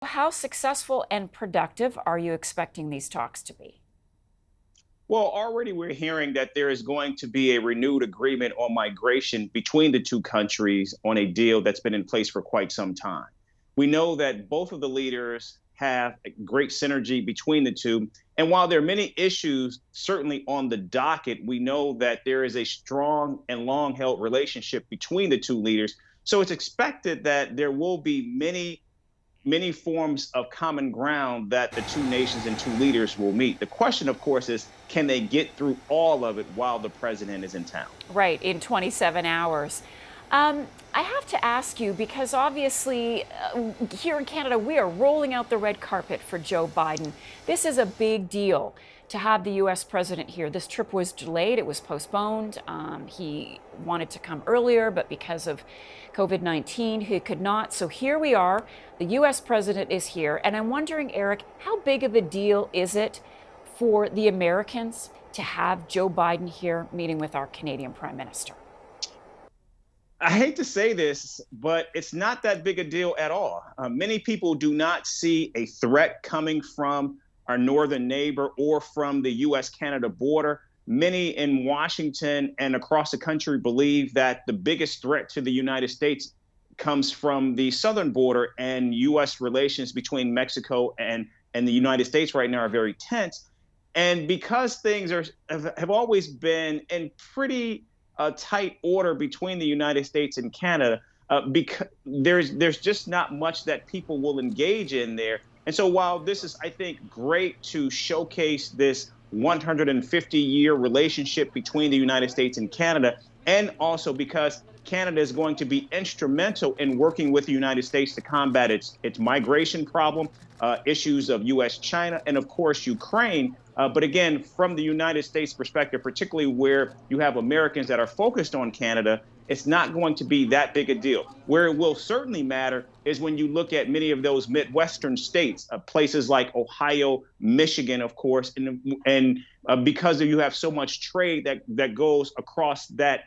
How successful and productive are you expecting these talks to be? Well, already we're hearing that there is going to be a renewed agreement on migration between the two countries on a deal that's been in place for quite some time. We know that both of the leaders have a great synergy between the two. And while there are many issues certainly on the docket, we know that there is a strong and long held relationship between the two leaders. So it's expected that there will be many forms of common ground that the two nations and two leaders will meet. The question, of course, is can they get through all of it while the president is in town? Right, in 27 hours. I have to ask you because obviously here in Canada, we are rolling out the red carpet for Joe Biden. This is a big deal to have the U.S. president here. This trip was delayed, it was postponed. He wanted to come earlier, but because of COVID-19, he could not. So here we are. The U.S. president is here. And I'm wondering, Eric, how big of a deal is it for the Americans to have Joe Biden here meeting with our Canadian Prime Minister? I hate to say this, but it's not that big a deal at all. Many people do not see a threat coming from our northern neighbor or from the US Canada border. Many in Washington and across the country believe that the biggest threat to the United States comes from the southern border, and US relations between Mexico and the United States right now are very tense. And because things have always been in pretty tight order between the United States and Canada, because there's just not much that people will engage in there. And so while this is, I think, great to showcase this 150-year relationship between the United States and Canada, and also because Canada is going to be instrumental in working with the United States to combat its migration problem, issues of U.S. China, and of course Ukraine. But again, from the United States perspective, particularly where you have Americans that are focused on Canada, it's not going to be that big a deal. Where it will certainly matter is when you look at many of those Midwestern states, places like Ohio, Michigan, of course, and because you have so much trade that goes across that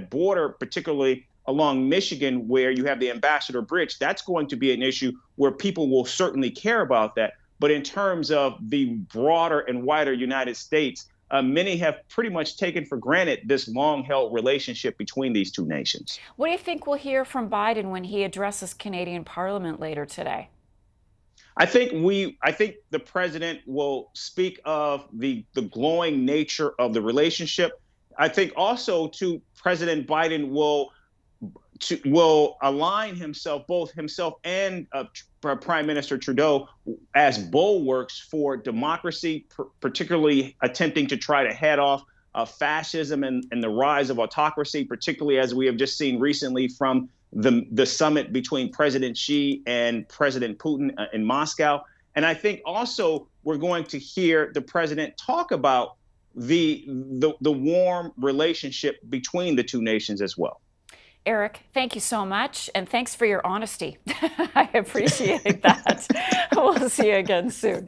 border, particularly along Michigan, where you have the Ambassador Bridge, that's going to be an issue where people will certainly care about that. But in terms of the broader and wider United States, many have pretty much taken for granted this long-held relationship between these two nations. What do you think we'll hear from Biden when he addresses Canadian Parliament later today? I think the president will speak of the glowing nature of the relationship. I think also too President Biden will align himself, both himself and Prime Minister Trudeau, as bulwarks for democracy, particularly attempting to try to head off fascism and the rise of autocracy, particularly as we have just seen recently from the summit between President Xi and President Putin in Moscow. And I think also we're going to hear the president talk about the warm relationship between the two nations as well. Eric, thank you so much, and thanks for your honesty. I appreciate that. We'll see you again soon.